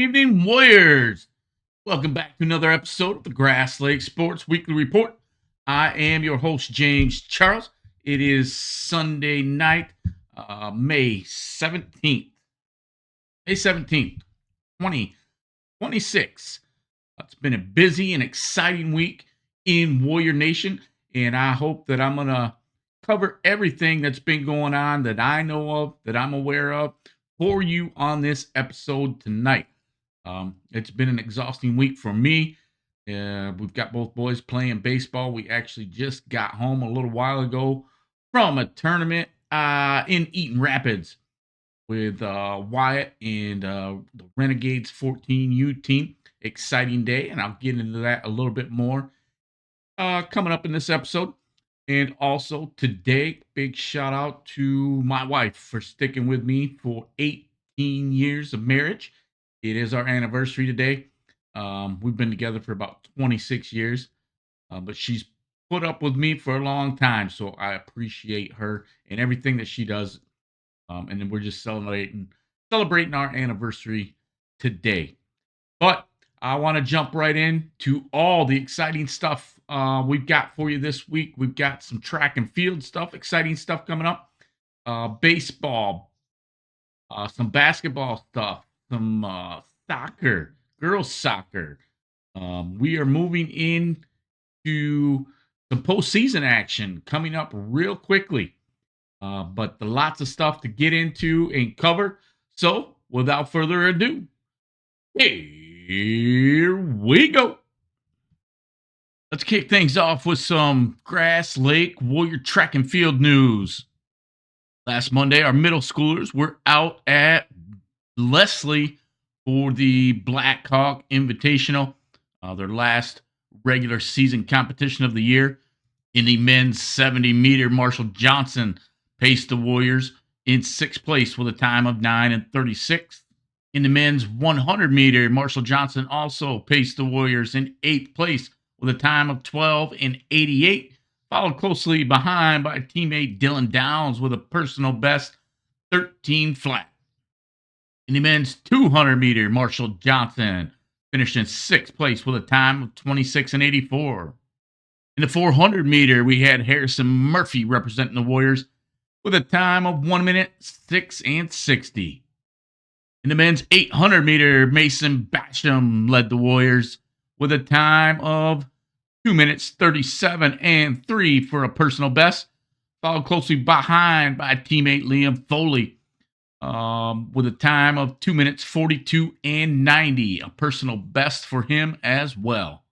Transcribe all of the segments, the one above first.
evening, Warriors. Welcome back to another episode of the Grass Lake Sports Weekly Report. I am your host, James Charles. It is Sunday night, May 17th. May 17th, 2026. It's been a busy and exciting week in Warrior Nation, and I hope that I'm going to cover everything that's been going on that I know of, that I'm aware of, for you on this episode tonight. It's been an exhausting week for me. We've got both boys playing baseball. We actually just got home a little while ago from a tournament in Eaton Rapids with Wyatt and the Renegades 14U team. Exciting day, and I'll get into that a little bit more coming up in this episode. And also today, big shout out to my wife for sticking with me for 18 years of marriage. It is our anniversary today. We've been together for about 26 years, but she's put up with me for a long time, so I appreciate her and everything that she does. And then we're just celebrating our anniversary today. But I want to jump right into all the exciting stuff we've got for you this week. We've got some track and field stuff, exciting stuff coming up. Baseball, some basketball stuff, some soccer, girls soccer. We are moving into some postseason action coming up real quickly. But lots of stuff to get into and cover. So without further ado, here we go. Let's kick things off with some Grass Lake Warrior track and field news. Last Monday, our middle schoolers were out at Leslie for the Black Hawk Invitational, their last regular season competition of the year. In the men's 70-meter, Marshall Johnson paced the Warriors in sixth place with a time of 9:36. In the men's 100-meter, Marshall Johnson also paced the Warriors in eighth place with a time of 12:88, followed closely behind by teammate Dylan Downs with a personal best 13 flat. In the men's 200-meter, Marshall Johnson finished in sixth place with a time of 26:84. In the 400-meter, we had Harrison Murphy representing the Warriors with a time of 1 minute 6:60. In the men's 800-meter, Mason Basham led the Warriors with a time of 2 minutes 37:03 for a personal best, followed closely behind by teammate Liam Foley with a time of 2 minutes 42:90, a personal best for him as well.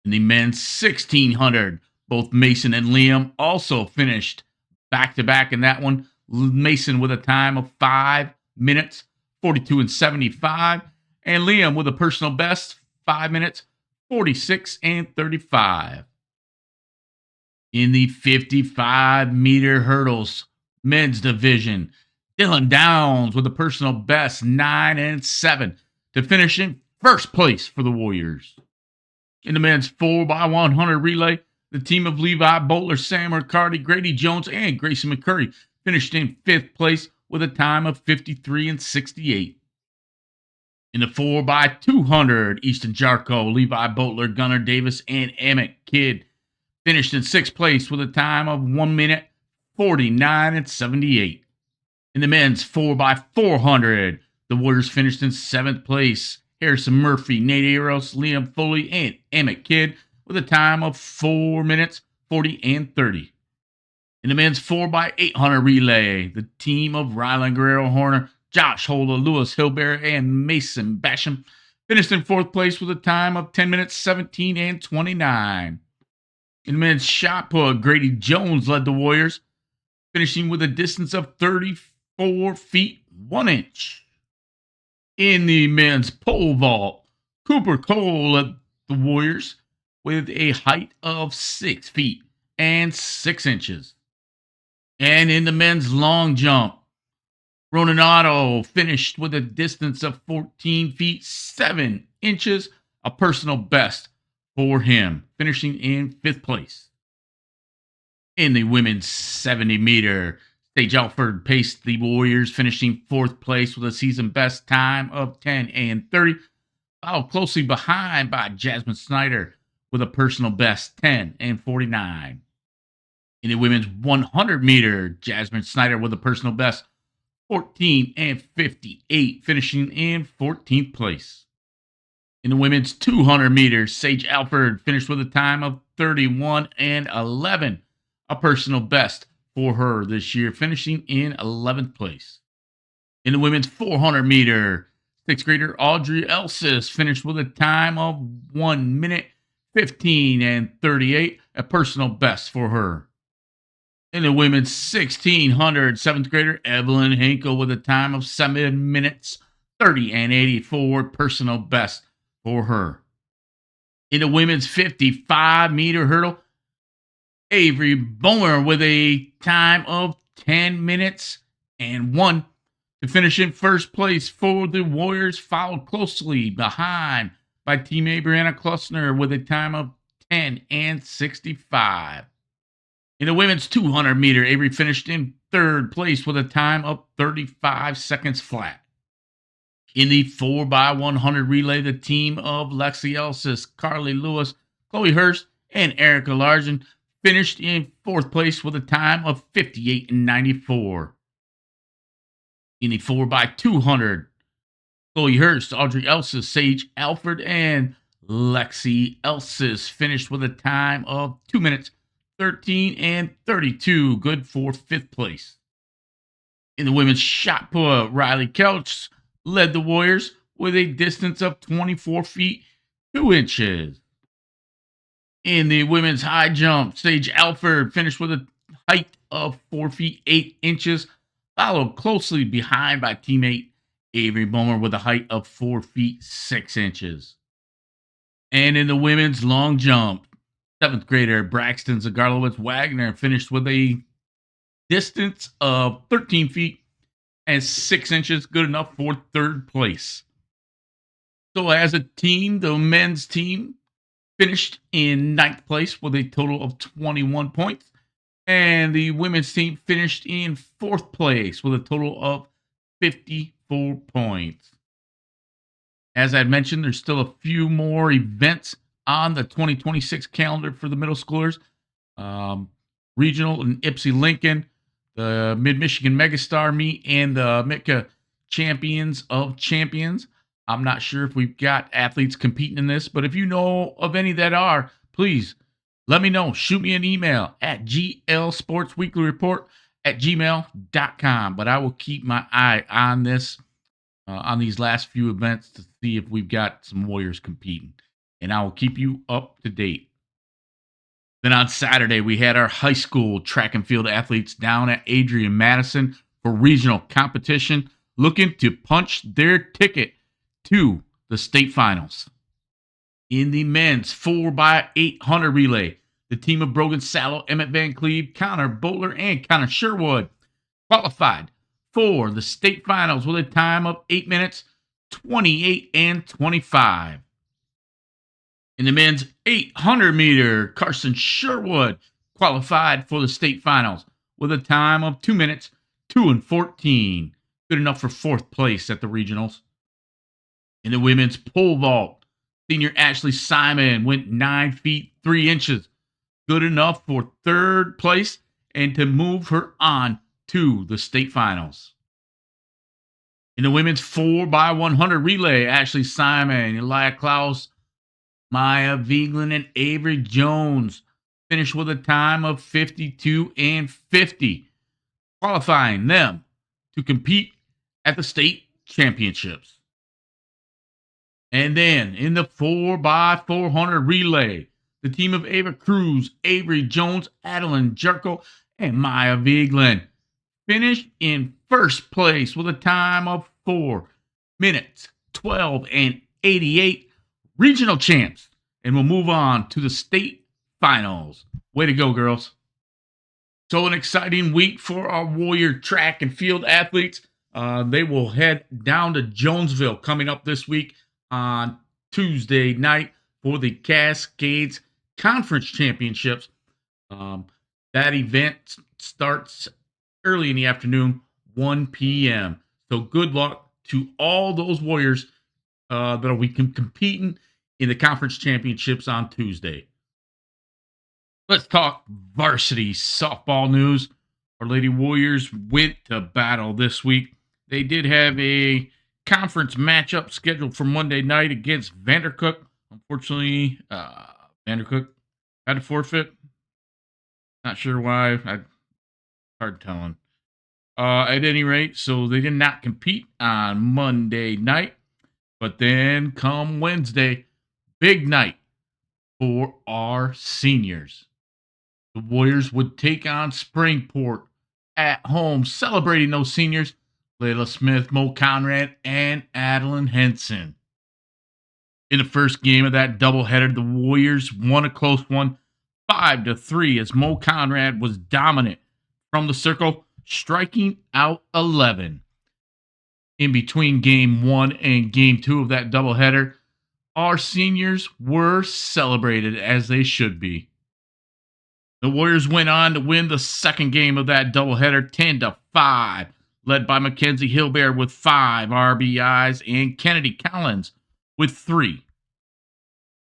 In the men's 1600, both Mason and Liam also finished back-to-back in that one. Mason with a time of 5 minutes 42:75, and Liam with a personal best 5 minutes 46:35. In the 55-meter hurdles men's division, Dylan Downs with a personal best 9:07 to finish in first place for the Warriors. In the men's 4x100 relay, the team of Levi Butler, Sam Riccardi, Grady Jones, and Grayson McCurry finished in fifth place with a time of 53:68. In the 4x200, Easton Jarko, Levi Butler, Gunnar Davis, and Emmett Kidd finished in sixth place with a time of 1 minute 49:78. In the men's 4x400, the Warriors finished in seventh place. Harrison Murphy, Nate Eros, Liam Foley, and Emmett Kidd with a time of 4 minutes 40:30. In the men's 4x800 relay, the team of Rylan Guerrero Horner, Josh Holder, Lewis Hilberry, and Mason Basham finished in fourth place with a time of 10 minutes 17:29. In the men's shot put, Grady Jones led the Warriors, finishing with a distance of 34 feet 1 inch. In the men's pole vault, Cooper Cole led the Warriors with a height of 6 feet and 6 inches. And in the men's long jump, Ronan Otto finished with a distance of 14 feet 7 inches, a personal best for him, finishing in fifth place. In the women's 70-meter, Sage Alford paced the Warriors, finishing fourth place with a season best time of 10 and 30, followed closely behind by Jasmine Snyder with a personal best 10 and 49. In the women's 100 meter, Jasmine Snyder with a personal best 14 and 58, finishing in 14th place. In the women's 200 meters, Sage Alford finished with a time of 31 and 11, a personal best for her this year, finishing in 11th place. In the women's 400 meter, sixth grader Audrey Elsis finished with a time of 1 minute 15 and 38, a personal best for her. In the women's 1600, seventh grader Evelyn Hinkle with a time of 7 minutes 30 and 84, personal best for her. In the women's 55 meter hurdle, Avery Bomer with a time of 10 minutes and 1 to finish in first place for the Warriors, followed closely behind by teammate Brianna Klusner with a time of 10 and 65. In the women's 200 meter, Avery finished in third place with a time of 35 seconds flat. In the 4x100 relay, the team of Lexi Elsis, Carly Lewis, Chloe Hurst, and Erica Larson finished in fourth place with a time of 58 and 94. In the 4x200, Chloe Hurst, Audrey Elsis, Sage Alford, and Lexi Elsis finished with a time of 2 minutes 13 and 32, good for fifth place. In the women's shot put, Riley Kelch led the Warriors with a distance of 24 feet 2 inches. In the women's high jump, Sage Alford finished with a height of 4 feet 8 inches, followed closely behind by teammate Avery Bomer with a height of 4 feet 6 inches. And in the women's long jump, seventh grader Braxton Zagarlowitz Wagner finished with a distance of 13 feet and 6 inches, good enough for third place. So as a team, the men's team finished in ninth place with a total of 21 points, and the women's team finished in fourth place with a total of 54 points. As I mentioned, there's still a few more events on the 2026 calendar for the middle schoolers. Regional in Ypsi-Lincoln, the Mid-Michigan Megastar Meet, and the MITCA Champions of Champions. I'm not sure if we've got athletes competing in this, but if you know of any that are, please let me know. Shoot me an email at glsportsweeklyreport@gmail.com. But I will keep my eye on this, on these last few events to see if we've got some Warriors competing. And I will keep you up to date. Then on Saturday, we had our high school track and field athletes down at Adrian Madison for regional competition, looking to punch their ticket to the state finals. In the men's 4x800 relay, the team of Brogan Sallow, Emmett Van Cleve, Connor Butler, and Connor Sherwood qualified for the state finals with a time of 8 minutes 28 and 25. In the men's 800 meter, Carson Sherwood qualified for the state finals with a time of 2 minutes 2 and 14, good enough for fourth place at the regionals. In the women's pole vault, senior Ashley Simon went 9 feet 3 inches, good enough for third place and to move her on to the state finals. In the women's 4x100 relay, Ashley Simon, Elia Klaus, Maya Vigeland, and Avery Jones finished with a time of 52 and 50, qualifying them to compete at the state championships. And then in the 4x400 relay, the team of Ava Cruz, Avery Jones, Adeline Jerko, and Maya Vigeland finished in first place with a time of 4 minutes 12 and 88, regional champs, and we'll move on to the state finals. Way to go, girls. So an exciting week for our Warrior track and field athletes. They will head down to Jonesville coming up this week on Tuesday night for the Cascades Conference Championships. That event starts early in the afternoon, 1 p.m. So good luck to all those Warriors that'll be competing in the conference championships on Tuesday. Let's talk varsity softball news. Our Lady Warriors went to battle this week. They did have a conference matchup scheduled for Monday night against Vandercook. Unfortunately, Vandercook had to forfeit. Not sure why. Hard telling. At any rate, so they did not compete on Monday night. But then come Wednesday, big night for our seniors. The Warriors would take on Springport at home, celebrating those seniors, Layla Smith, Mo Conrad, and Adeline Henson. In the first game of that doubleheader, the Warriors won a close one, 5-3, as Mo Conrad was dominant from the circle, striking out 11. In between game 1 and game 2 of that doubleheader, our seniors were celebrated as they should be. The Warriors went on to win the second game of that doubleheader 10-5, led by Mackenzie Hilbear with 5 RBIs and Kennedy Collins with 3.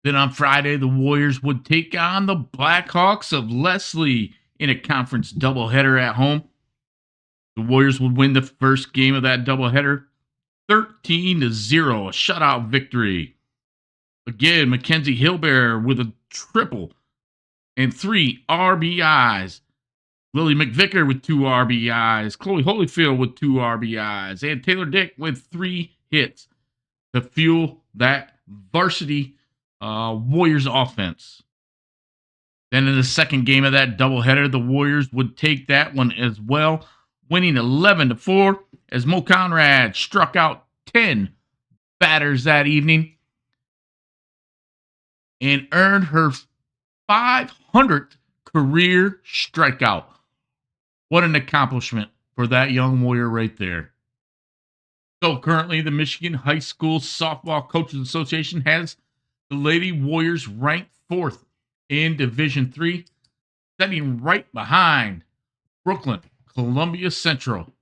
Then on Friday, the Warriors would take on the Blackhawks of Leslie in a conference doubleheader at home. The Warriors would win the first game of that doubleheader 13-0, a shutout victory. Again, Mackenzie Hilbear with a triple and 3 RBIs. Lily McVicker with 2 RBIs. Chloe Holyfield with 2 RBIs. And Taylor Dick with 3 hits to fuel that varsity Warriors offense. Then in the second game of that doubleheader, the Warriors would take that one as well, winning 11-4 as Mo Conrad struck out 10 batters that evening and earned her 500th career strikeout. What an accomplishment for that young Warrior right there. So currently, the Michigan High School Softball Coaches Association has the Lady Warriors ranked 4th in Division III, sitting right behind Brooklyn, Columbia Central.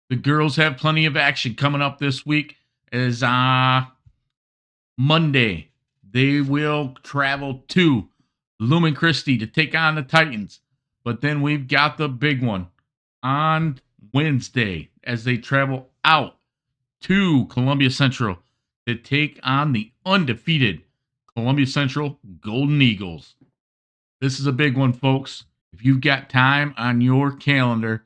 The girls have plenty of action coming up this week as Monday, they will travel to Lumen Christi to take on the Titans. But then we've got the big one on Wednesday as they travel out to Columbia Central to take on the undefeated Columbia Central Golden Eagles. This is a big one, folks. If you've got time on your calendar,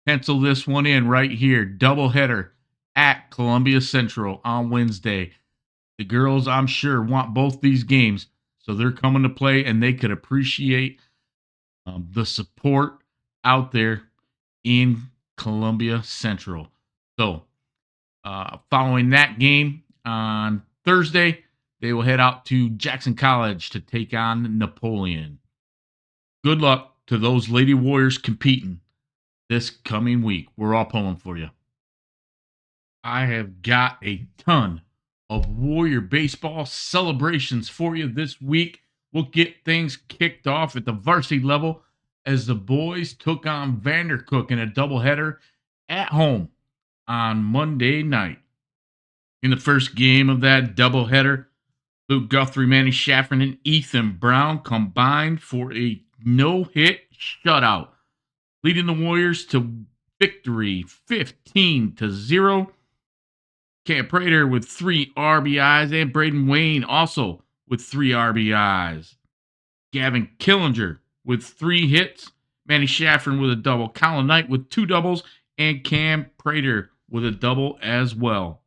pencil this one in right here. Doubleheader at Columbia Central on Wednesday. The girls, I'm sure, want both these games, so they're coming to play, and they could appreciate the support out there in Columbia Central. So, following that game on Thursday, they will head out to Jackson College to take on Napoleon. Good luck to those Lady Warriors competing this coming week. We're all pulling for you. I have got a ton of Warrior baseball celebrations for you this week. We'll get things kicked off at the varsity level as the boys took on Vandercook in a doubleheader at home on Monday night. In the first game of that doubleheader, Luke Guthrie, Manny Shaffron, and Ethan Brown combined for a no-hit shutout, leading the Warriors to victory 15-0. Cam Prater with 3 RBIs and Braden Wayne also with 3 RBIs. Gavin Killinger with 3 hits. Manny Shaffron with a double. Colin Knight with 2 doubles. And Cam Prater with a double as well.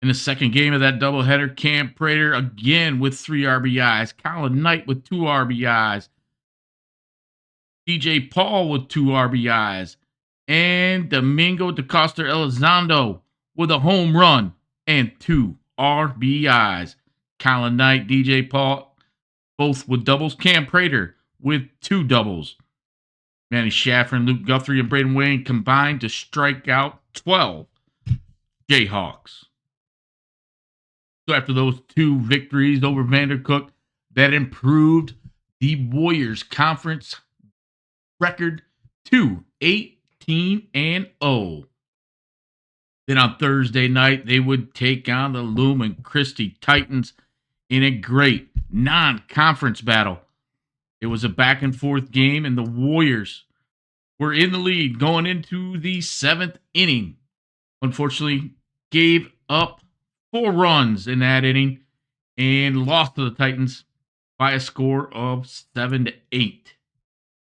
In the second game of that doubleheader, Cam Prater again with 3 RBIs. Colin Knight with 2 RBIs. DJ Paul with 2 RBIs. And Domingo DaCosta Elizondo with a home run and 2 RBIs. Colin Knight, DJ Paul, both with doubles. Cam Prater with 2 doubles. Manny Shaffron, Luke Guthrie, and Braden Wayne combined to strike out 12 Jayhawks. So after those 2 victories over Vandercook, that improved the Warriors conference record to 18-0. Then on Thursday night, they would take on the Lumen Christi Titans in a great non-conference battle. It was a back and forth game, and the Warriors were in the lead going into the 7th inning. Unfortunately, gave up 4 runs in that inning and lost to the Titans by a score of 7-8.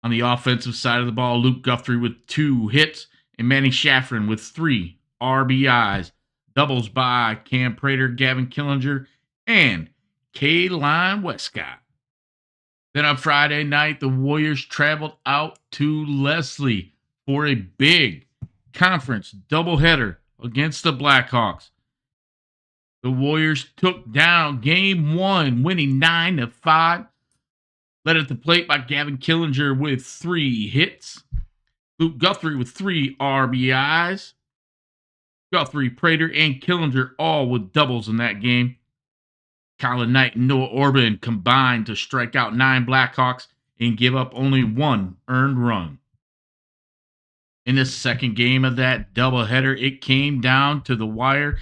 On the offensive side of the ball, Luke Guthrie with 2 hits and Manny Shaffrin with 3 RBIs. Doubles by Cam Prater, Gavin Killinger, and K-Line Westcott. Then on Friday night, the Warriors traveled out to Leslie for a big conference doubleheader against the Blackhawks. The Warriors took down game 1, winning 9-5. Led at the plate by Gavin Killinger with 3 hits. Luke Guthrie with 3 RBIs. Guthrie, Prater, and Killinger all with doubles in that game. Colin Knight and Noah Orban combined to strike out 9 Blackhawks and give up only 1 earned run. In the second game of that doubleheader, it came down to the wire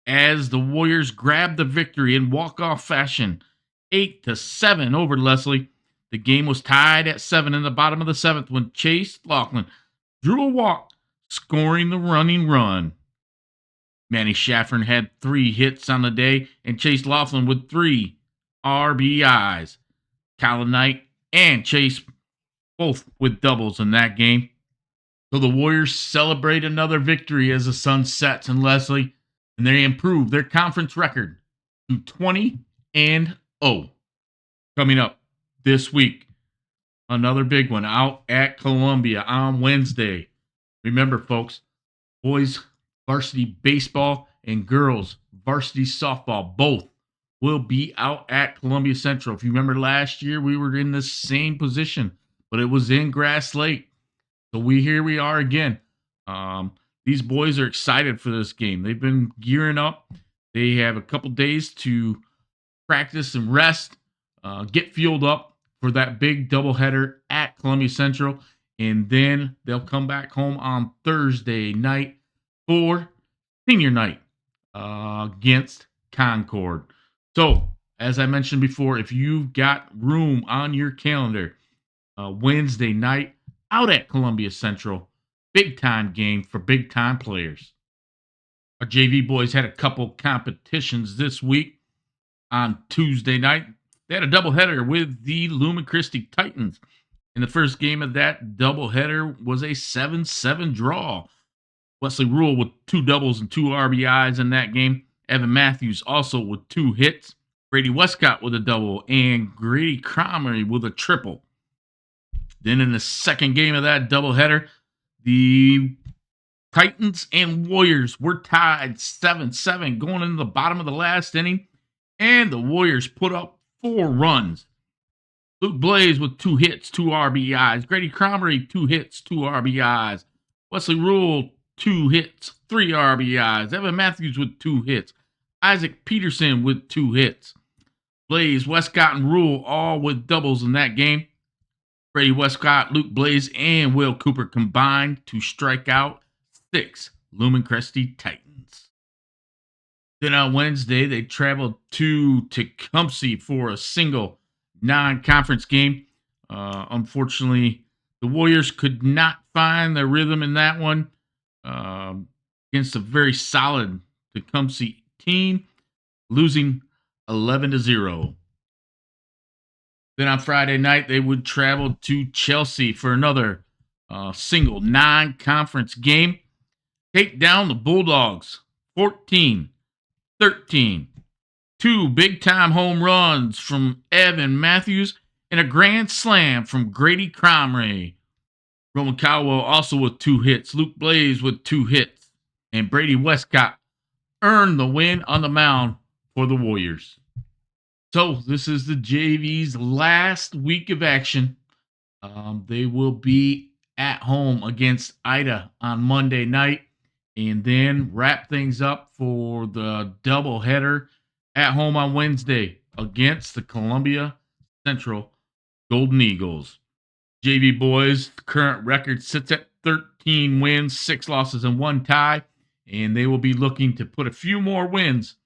as the Warriors grabbed the victory in walk-off fashion, 8-7 over Leslie. The game was tied at 7 in the bottom of the 7th when Chase Laughlin drew a walk, scoring the running run. Manny Shaffrin had 3 hits on the day, and Chase Laughlin with 3 RBIs. Colin Knight and Chase both with doubles in that game. So the Warriors celebrate another victory as the sun sets in Leslie, and they improve their conference record to 20-0. Coming up this week, another big one out at Columbia on Wednesday. Remember, folks, boys varsity baseball and girls varsity softball both will be out at Columbia Central. If you remember last year, we were in the same position, but it was in Grass Lake. So here we are again. These boys are excited for this game. They've been gearing up. They have a couple days to practice and rest, get fueled up for that big doubleheader at Columbia Central, and then they'll come back home on Thursday night for senior night against Concord. So, as I mentioned before, if you've got room on your calendar, Wednesday night out at Columbia Central, big time game for big time players. Our JV boys had a couple competitions this week. On Tuesday night, they had a doubleheader with the Lumen Christi Titans. And the first game of that doubleheader was a 7-7 draw. Wesley Rule with 2 doubles and 2 RBIs in that game. Evan Matthews also with 2 hits. Brady Westcott with a double. And Grady Cromery with a triple. Then in the second game of that doubleheader, the Titans and Warriors were tied 7-7 going into the bottom of the last inning. And the Warriors put up 4 runs. Luke Blaze with 2 hits, 2 RBIs. Grady Cromery, 2 hits, 2 RBIs. Wesley Rule, 2 hits, 3 RBIs. Evan Matthews with 2 hits. Isaac Peterson with 2 hits. Blaze, Westcott, and Rule all with doubles in that game. Brady Westcott, Luke Blaze, and Will Cooper combined to strike out 6 Lumen Christi Titans. Then on Wednesday, they traveled to Tecumseh for a single non-conference game. Unfortunately, the Warriors could not find their rhythm in that one against a very solid Tecumseh team, losing 11-0. Then on Friday night, they would travel to Chelsea for another single non-conference game. Take down the Bulldogs, 14-13. 2 big-time home runs from Evan Matthews and a grand slam from Grady Cromery. Roman Caldwell also with 2 hits. Luke Blaze with 2 hits. And Brady Westcott earned the win on the mound for the Warriors. So this is the JV's last week of action. They will be at home against Ida on Monday night and then wrap things up for the doubleheader at home on Wednesday against the Columbia Central Golden Eagles. JV boys, the current record sits at 13 wins, 6 losses, and 1 tie. And they will be looking to put a few more wins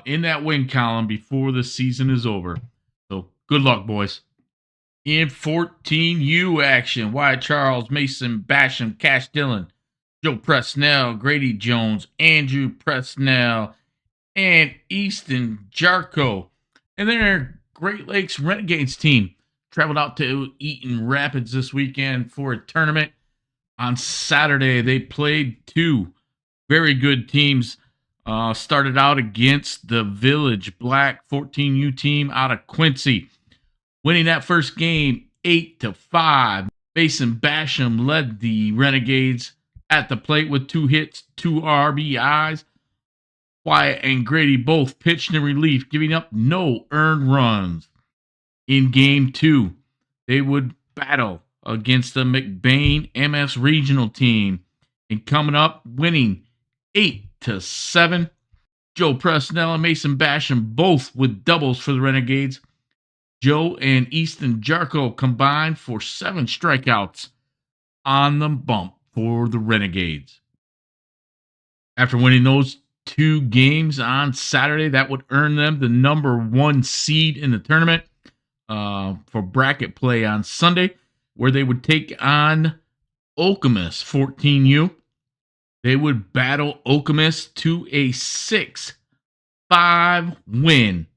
in that win column before the season is over. So good luck, boys. In 14U action, Wyatt Charles, Mason Basham, Cash Dillon, Joe Presnell, Grady Jones, Andrew Presnell, and Easton Jarko. And their Great Lakes Renegades team traveled out to Eaton Rapids this weekend for a tournament. On Saturday, they played 2 very good teams. Started out against the Village Black 14U team out of Quincy, winning that first game 8-5. Mason Basham led the Renegades at the plate with 2 hits, 2 RBIs. Wyatt and Grady both pitched in relief, giving up no earned runs. In game 2, they would battle against the McBain MS Regional team and coming up winning 8-7. Joe Presnell and Mason Basham both with doubles for the Renegades. Joe and Easton Jarko combined for 7 strikeouts on the bump for the Renegades. After winning those 2 games on Saturday, that would earn them the number 1 seed in the tournament for bracket play on Sunday, where they would take on Okemos 14U. They would battle Okemos to a 6-5 win,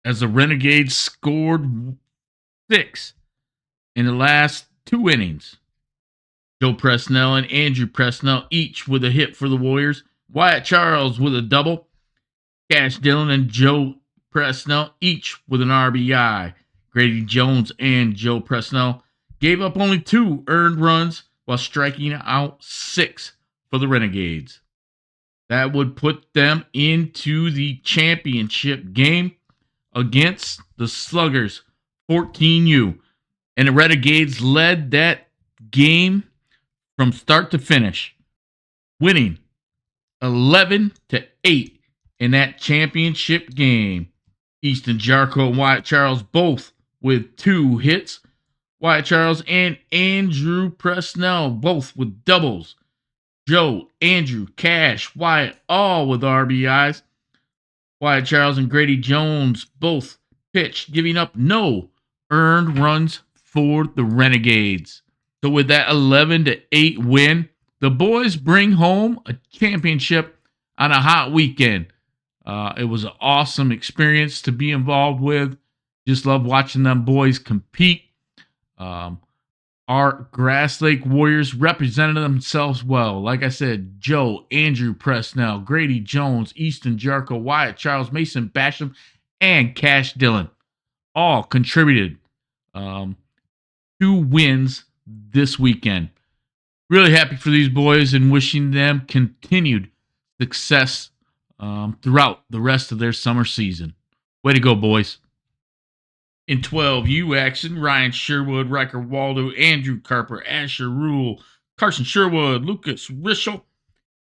as the Renegades scored 6 in the last 2 innings. Joe Presnell and Andrew Presnell each with a hit for the Warriors. Wyatt Charles with a double. Cash Dillon and Joe Presnell each with an RBI. Grady Jones and Joe Presnell gave up only 2 earned runs while striking out 6 for the Renegades. That would put them into the championship game against the Sluggers 14U. And the Renegades led that game from start to finish, winning 11-8 in that championship game. Easton Jarko and Wyatt Charles both with 2 hits. Wyatt Charles and Andrew Presnell both with doubles. Joe, Andrew, Cash, Wyatt all with RBIs. Wyatt Charles and Grady Jones both pitched, giving up no earned runs for the Renegades. So with that 11-8 win, the boys bring home a championship on a hot weekend. It was an awesome experience to be involved with. Just love watching them boys compete. Our Grass Lake Warriors represented themselves well. Like I said, Joe, Andrew Presnell, Grady Jones, Easton Jarko, Wyatt Charles, Mason Basham, and Cash Dillon all contributed 2 wins this weekend. Really happy for these boys and wishing them continued success throughout the rest of their summer season. Way to go, boys. In 12U action, Ryan Sherwood, Riker Waldo, Andrew Carper, Asher Rule, Carson Sherwood, Lucas Rischel,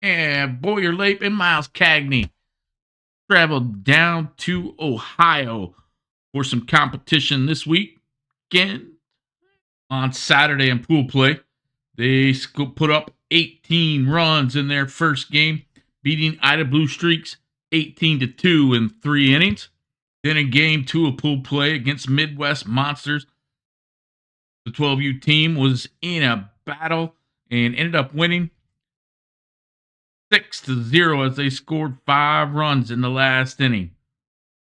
and Boyer Lape and Miles Cagney traveled down to Ohio for some competition this weekend. On Saturday in pool play, they put up 18 runs in their first game, beating Ida Blue Streaks 18-2 in 3 innings. Then in game 2 of pool play against Midwest Monsters, the 12U team was in a battle and ended up winning 6-0 as they scored 5 runs in the last inning.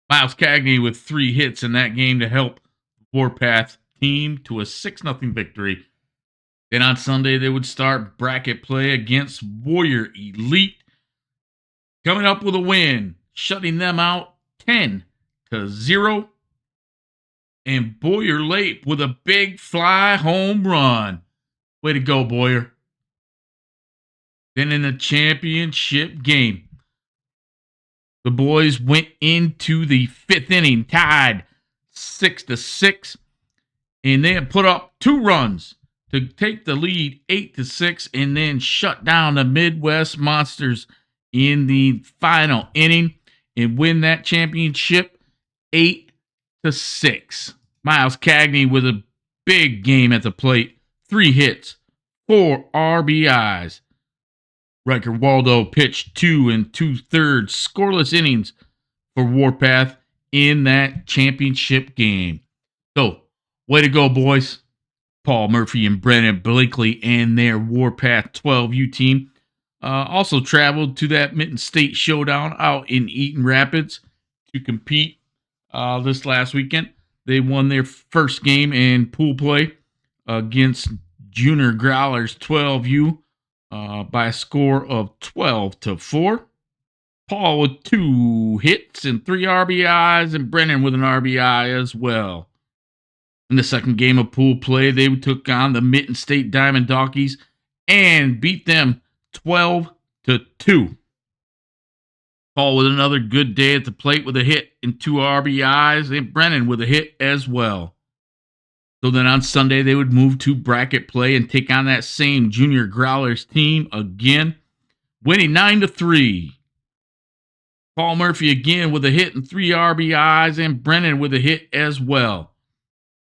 Miles Cagney with 3 hits in that game to help the Warpath team to a 6-0 victory. Then on Sunday, they would start bracket play against Warrior Elite, coming up with a win, shutting them out 10-0. And Boyer Lape with a big fly home run. Way to go, Boyer. Then in the championship game, the boys went into the 5th inning, tied 6-6, and they had put up 2 runs to take the lead 8-6, and then shut down the Midwest Monsters in the final inning and win that championship 8-6. Miles Cagney with a big game at the plate. 3 hits, 4 RBIs. Riker Waldo pitched 2 2/3 scoreless innings for Warpath in that championship game. So, way to go, boys. Paul Murphy and Brennan Blakely and their Warpath 12U team also traveled to that Mitten State Showdown out in Eaton Rapids to compete this last weekend. They won their first game in pool play against Junior Growlers 12U by a score of 12-4. Paul with 2 hits and 3 RBIs, and Brennan with an RBI as well. In the second game of pool play, they took on the Mitten State Diamond Donkeys and beat them 12-2. Paul with another good day at the plate with a hit and 2 RBIs, and Brennan with a hit as well. So then on Sunday, they would move to bracket play and take on that same Junior Growlers team again, winning 9-3. Paul Murphy again with a hit and 3 RBIs, and Brennan with a hit as well.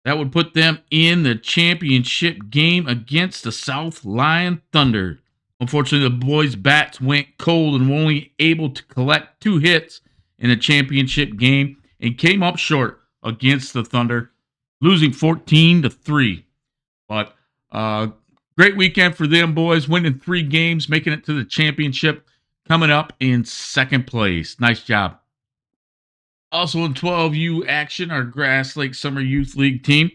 That would put them in the championship game against the South Lyon Thunder. Unfortunately, the boys' bats went cold and were only able to collect 2 hits in the championship game and came up short against the Thunder, losing 14-3. But great weekend for them boys, winning 3 games, making it to the championship, coming up in second place. Nice job. Also in 12U action, our Grass Lake Summer Youth League team,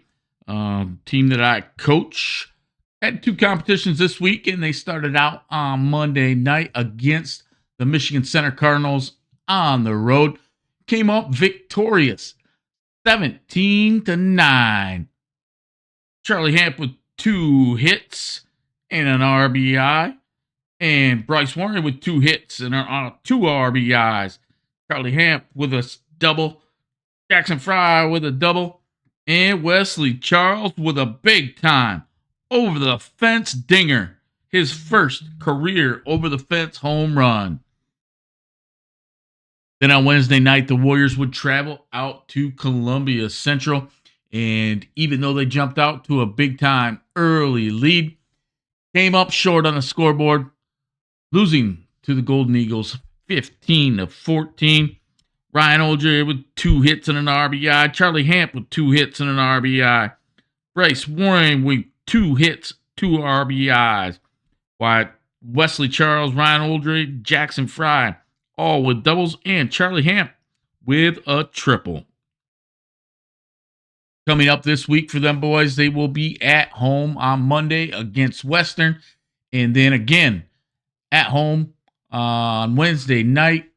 team that I coach, had 2 competitions this week, and they started out on Monday night against the Michigan Center Cardinals on the road. Came up victorious, 17-9. Charlie Hamp with 2 hits and an RBI, and Bryce Warren with 2 hits and 2 RBIs. Charlie Hamp with a double, Jackson Fry with a double, and Wesley Charles with a big time over the fence dinger, his first career over the fence home run. Then on Wednesday night, the Warriors would travel out to Columbia Central, and even though they jumped out to a big time early lead, came up short on the scoreboard, losing to the Golden Eagles 15-14. Ryan Oldry with 2 hits and an RBI. Charlie Hamp with 2 hits and an RBI. Bryce Warren with 2 hits, 2 RBIs. While Wesley Charles, Ryan Oldry, Jackson Fry, all with doubles, and Charlie Hamp with a triple. Coming up this week for them boys, they will be at home on Monday against Western, and then again at home on Wednesday night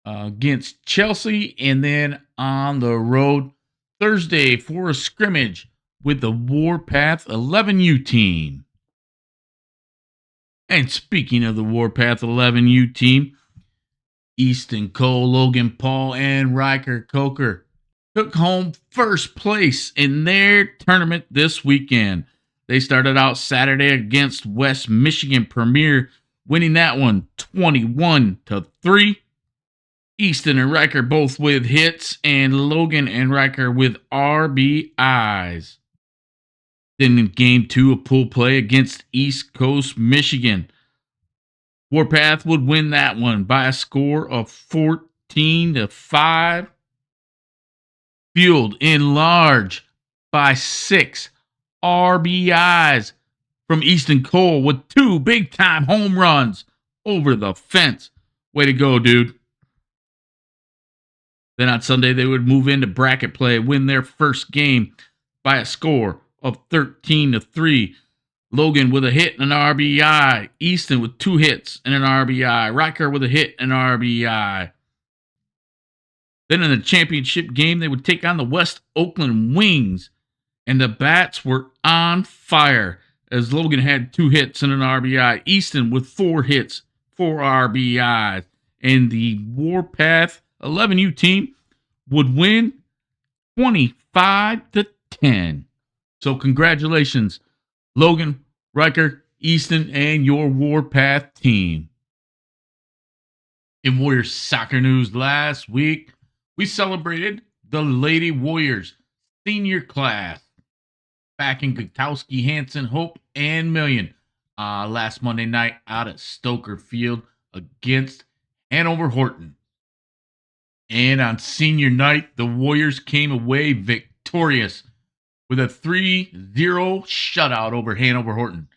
against Chelsea, and then on the road Thursday for a scrimmage with the Warpath 11U team. And speaking of the Warpath 11U team, Easton Cole, Logan Paul, and Riker Coker took home first place in their tournament this weekend. They started out Saturday against West Michigan Premier, winning that one 21-3. Easton and Riker both with hits, and Logan and Riker with RBIs. Then in game 2 of pool play against East Coast Michigan, Warpath would win that one by a score of 14-5. Fueled in large by 6 RBIs from Easton Cole with 2 big-time home runs over the fence. Way to go, dude. Then on Sunday, they would move into bracket play, win their first game by a score of 13-3. Logan with a hit and an RBI. Easton with 2 hits and an RBI. Riker with a hit and an RBI. Then in the championship game, they would take on the West Oakland Wings, and the bats were on fire as Logan had 2 hits and an RBI. Easton with 4 hits, 4 RBIs, and the Warpath 11U team would win 25-10. So congratulations, Logan, Riker, Easton, and your Warpath team. In Warriors soccer news last week, we celebrated the Lady Warriors senior class. backing Gutowski, Hansen, Hope, and Million last Monday night out at Stoker Field against Hanover Horton. And on senior night, the Warriors came away victorious with a 3-0 shutout over Hanover Horton.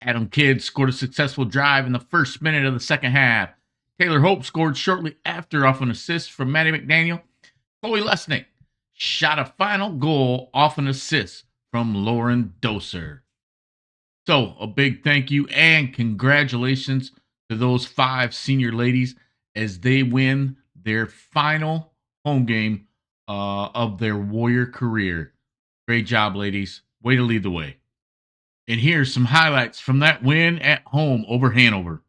Adam Kidd scored a successful drive in the first minute of the second half. Taylor Hope scored shortly after off an assist from Maddie McDaniel. Chloe Lesnick shot a final goal off an assist from Lauren Doser. So, a big thank you and congratulations to those 5 senior ladies as they win their final home game of their Warrior career. Great job, ladies. Way to lead the way. And here's some highlights from that win at home over Hanover.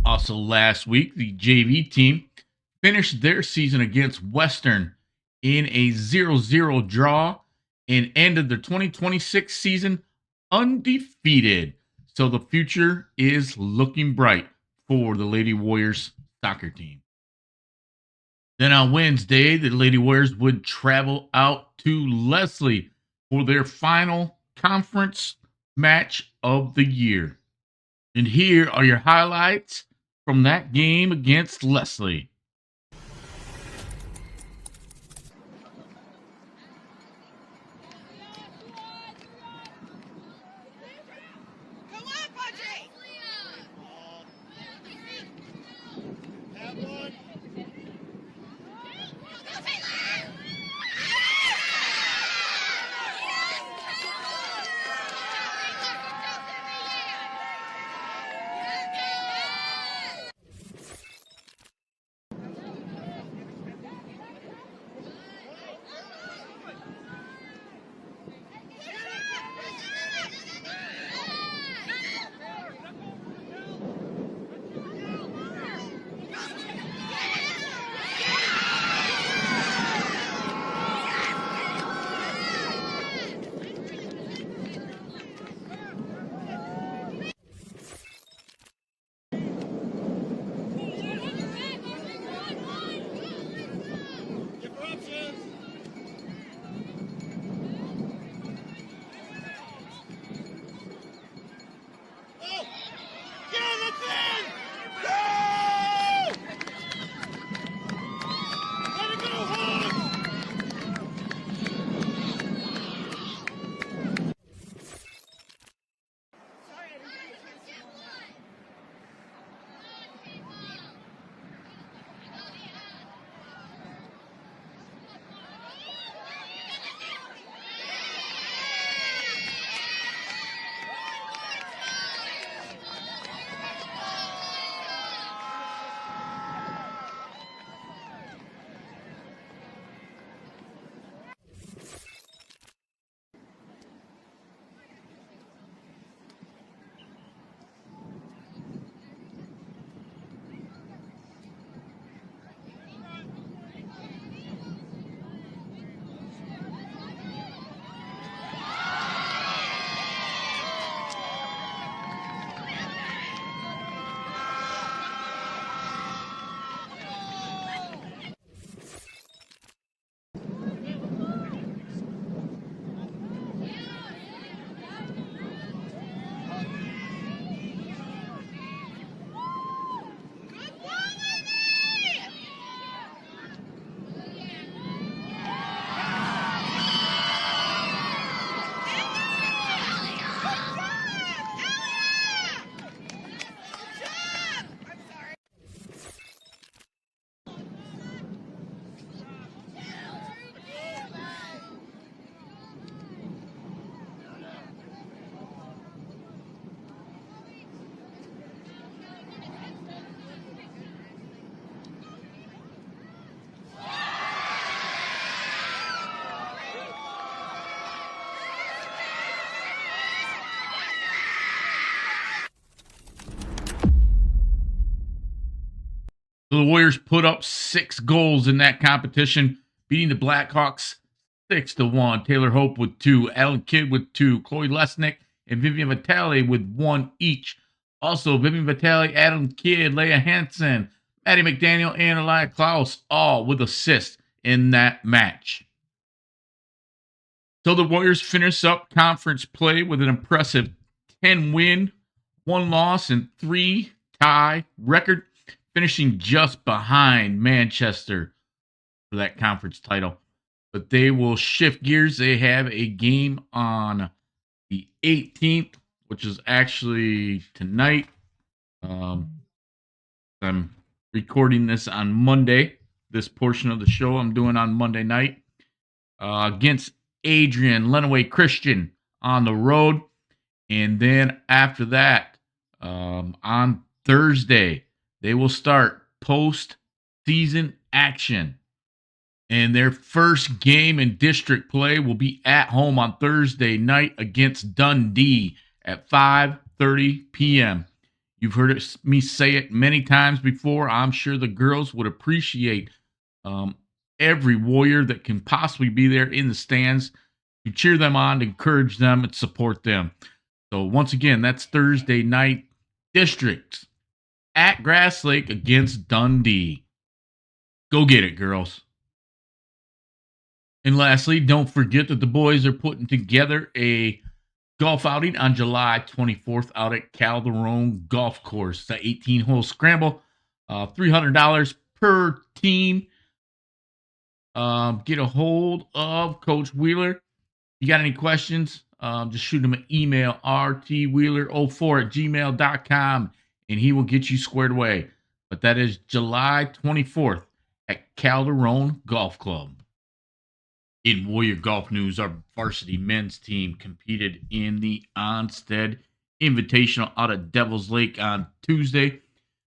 Also, last week, the JV team finished their season against Western in a 0-0 draw and ended the 2026 season undefeated. So the future is looking bright for the Lady Warriors soccer team. Then on Wednesday, the Lady Warriors would travel out to Leslie for their final conference match of the year. And here are your highlights from that game against Leslie. So the Warriors put up 6 goals in that competition, beating the Blackhawks 6-1. Taylor Hope with 2, Alan Kidd with 2, Chloe Lesnick and Vivian Vitale with 1 each. Also, Vivian Vitale, Adam Kidd, Leah Hansen, Maddie McDaniel, and Elia Klaus, all with assists in that match. So the Warriors finish up conference play with an impressive 10-win, 1 loss, and 3 tie record, finishing just behind Manchester for that conference title. But they will shift gears. They have a game on the 18th, which is actually tonight. I'm recording this on Monday. This portion of the show I'm doing on Monday night against Adrian Lenaway Christian on the road. And then after that, on Thursday, they will start post-season action. And their first game in district play will be at home on Thursday night against Dundee at 5:30 p.m. You've heard me say it many times before. I'm sure the girls would appreciate every Warrior that can possibly be there in the stands to cheer them on, to encourage them, and support them. So once again, that's Thursday night districts at Grass Lake against Dundee. Go get it, girls. And lastly, don't forget that the boys are putting together a golf outing on July 24th out at Calderon Golf Course. It's an 18-hole scramble, $300 per team. Get a hold of Coach Wheeler. If you got any questions, just shoot him an email, rtwheeler04@gmail.com, and he will get you squared away. But that is July 24th at Calderon Golf Club. In Warrior Golf news, our varsity men's team competed in the Onstead Invitational out at Devil's Lake on Tuesday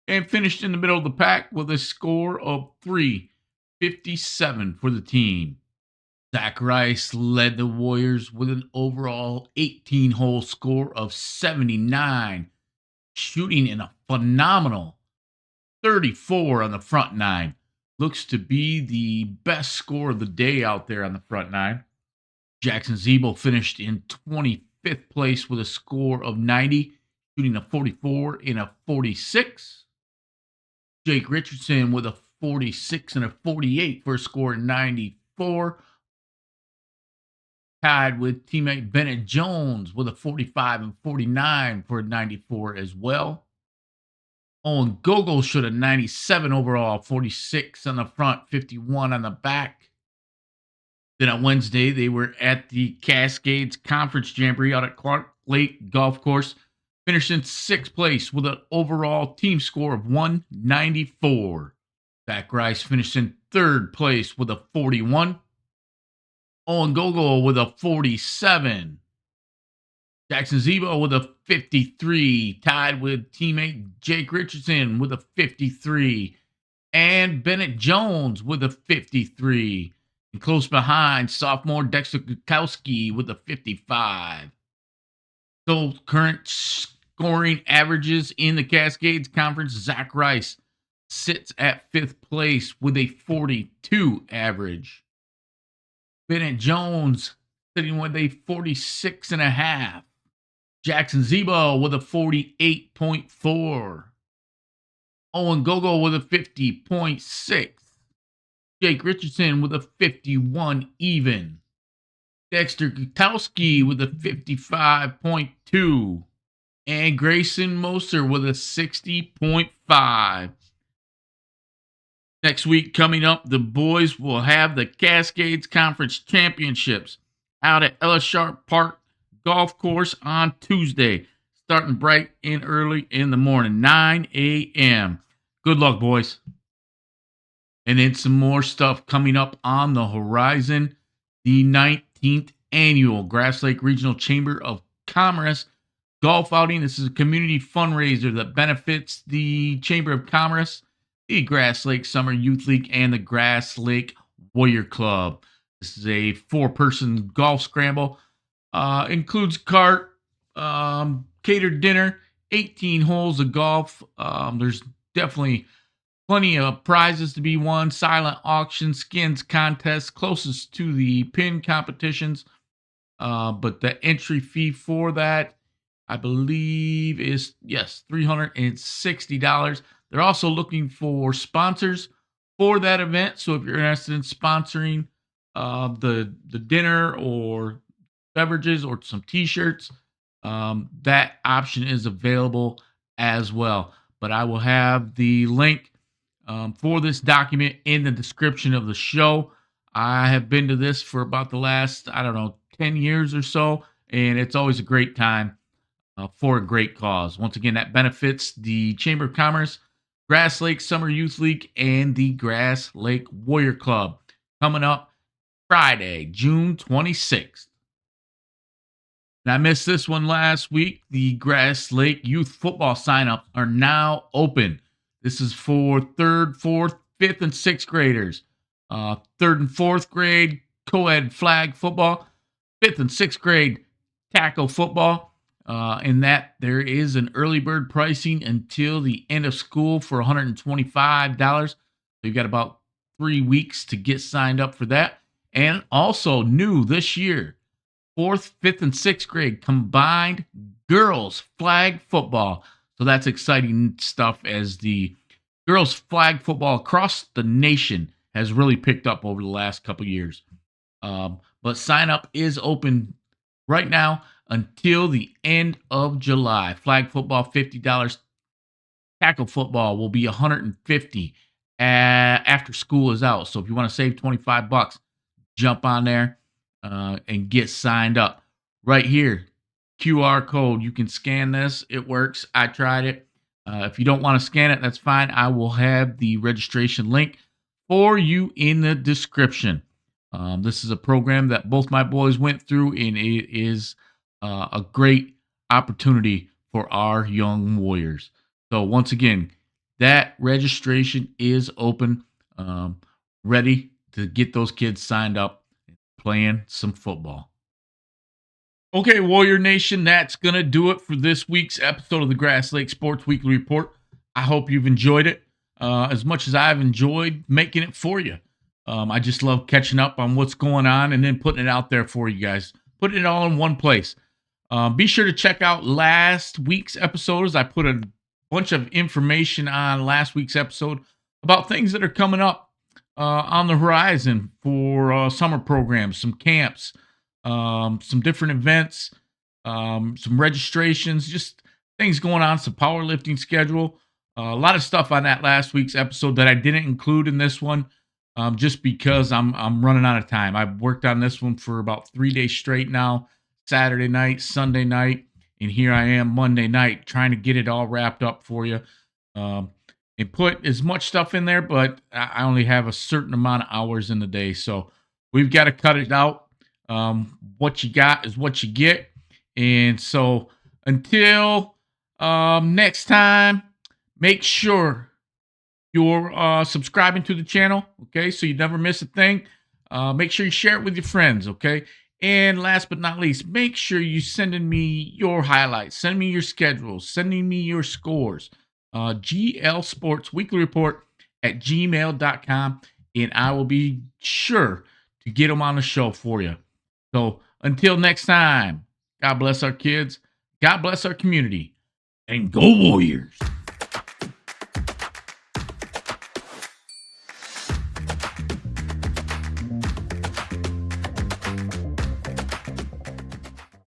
and finished in the middle of the pack with a score of .357 for the team. Zach Rice led the Warriors with an overall 18-hole score of 79, shooting in a phenomenal 34 on the front 9. Looks to be the best score of the day out there on the front 9. Jackson Zebo finished in 25th place with a score of 90, shooting a 44 and a 46. Jake Richardson with a 46 and a 48 for a score of 94. Tied with teammate Bennett Jones with a 45 and 49 for a 94 as well. Owen Gogol shot a 97 overall, 46 on the front, 51 on the back. Then on Wednesday, they were at the Cascades Conference Jamboree out at Clark Lake Golf Course, finished in 6th place with an overall team score of 194. Zach Rice finished in 3rd place with a 41. Owen Gogol with a 47. Jackson Zebo with a 53, tied with teammate Jake Richardson with a 53, and Bennett Jones with a 53. And close behind, sophomore Dexter Kukowski with a 55. So current scoring averages in the Cascades Conference, Zach Rice sits at 5th place with a 42 average. Bennett Jones sitting with a 46.5. Jackson Zebo with a 48.4. Owen Gogol with a 50.6. Jake Richardson with a 51 even. Dexter Gutowski with a 55.2. And Grayson Moser with a 60.5. Next week coming up, the boys will have the Cascades Conference Championships out at Ella Sharp Park Golf Course on Tuesday, starting bright and early in the morning, 9 a.m. Good luck, boys. And then some more stuff coming up on the horizon. The 19th annual Grass Lake Regional Chamber of Commerce golf outing. This is a community fundraiser that benefits the Chamber of Commerce, the Grass Lake Summer Youth League, and the Grass Lake Warrior Club. This is a 4-person golf scramble. Includes cart, catered dinner, 18 holes of golf. There's definitely Plenty of prizes to be won, silent auction, skins contests, closest to the pin competitions. But the entry fee for that, I believe, is yes, $360. They're also looking for sponsors for that event. So if you're interested in sponsoring the dinner or beverages or some T-shirts, that option is available as well. But I will have the link for this document in the description of the show. I have been to this for about the last, I don't know, 10 years or so, and it's always a great time for a great cause. Once again, that benefits the Chamber of Commerce, Grass Lake Summer Youth League, and the Grass Lake Warrior Club. Coming up Friday, June 26th. And I missed this one last week. The Grass Lake youth football signups are now open. This is for third, fourth, fifth, and sixth graders. Third and fourth grade co-ed flag football. Fifth and sixth grade tackle football. In that there is an early bird pricing until the end of school for $125. So you've got about 3 weeks to get signed up for that. And also new this year, fourth, fifth, and sixth grade combined girls flag football. So that's exciting stuff as the girls flag football across the nation has really picked up over the last couple years. But sign up is open right now until the end of July. Flag football $50. Tackle football will be $150 after school is out. So if you want to save $25, jump on there and get signed up. Right here, QR code. You can scan this. It works. I tried it. If you don't want to scan it, that's fine. I will have the registration link for you in the description. This is a program that both my boys went through, and it is a great opportunity for our young warriors. So once again, that registration is open, ready to get those kids signed up and playing some football. Okay, Warrior Nation, that's going to do it for this week's episode of the Grass Lake Sports Weekly Report. I hope you've enjoyed it as much as I've enjoyed making it for you. I just love catching up on what's going on and then putting it out there for you guys, putting it all in one place. Be sure to check out last week's episodes. I put a bunch of information on last week's episode about things that are coming up on the horizon for summer programs, some camps, some different events, some registrations, just things going on, some powerlifting schedule. A lot of stuff on that last week's episode that I didn't include in this one, just because I'm running out of time. I've worked on this one for about 3 days straight now, Saturday night, Sunday night, and here I am Monday night trying to get it all wrapped up for you. And put as much stuff in there, but I only have a certain amount of hours in the day, so we've got to cut it out. What you got is what you get. And so until next time, make sure you're subscribing to the channel, okay, so you never miss a thing. Make sure you share it with your friends, okay? And last but not least, make sure you sending me your highlights, send me your schedules, sending me your scores. GL Sports Weekly Report at gmail.com, and I will be sure to get them on the show for you. So until next time, God bless our kids, God bless our community, and go Warriors.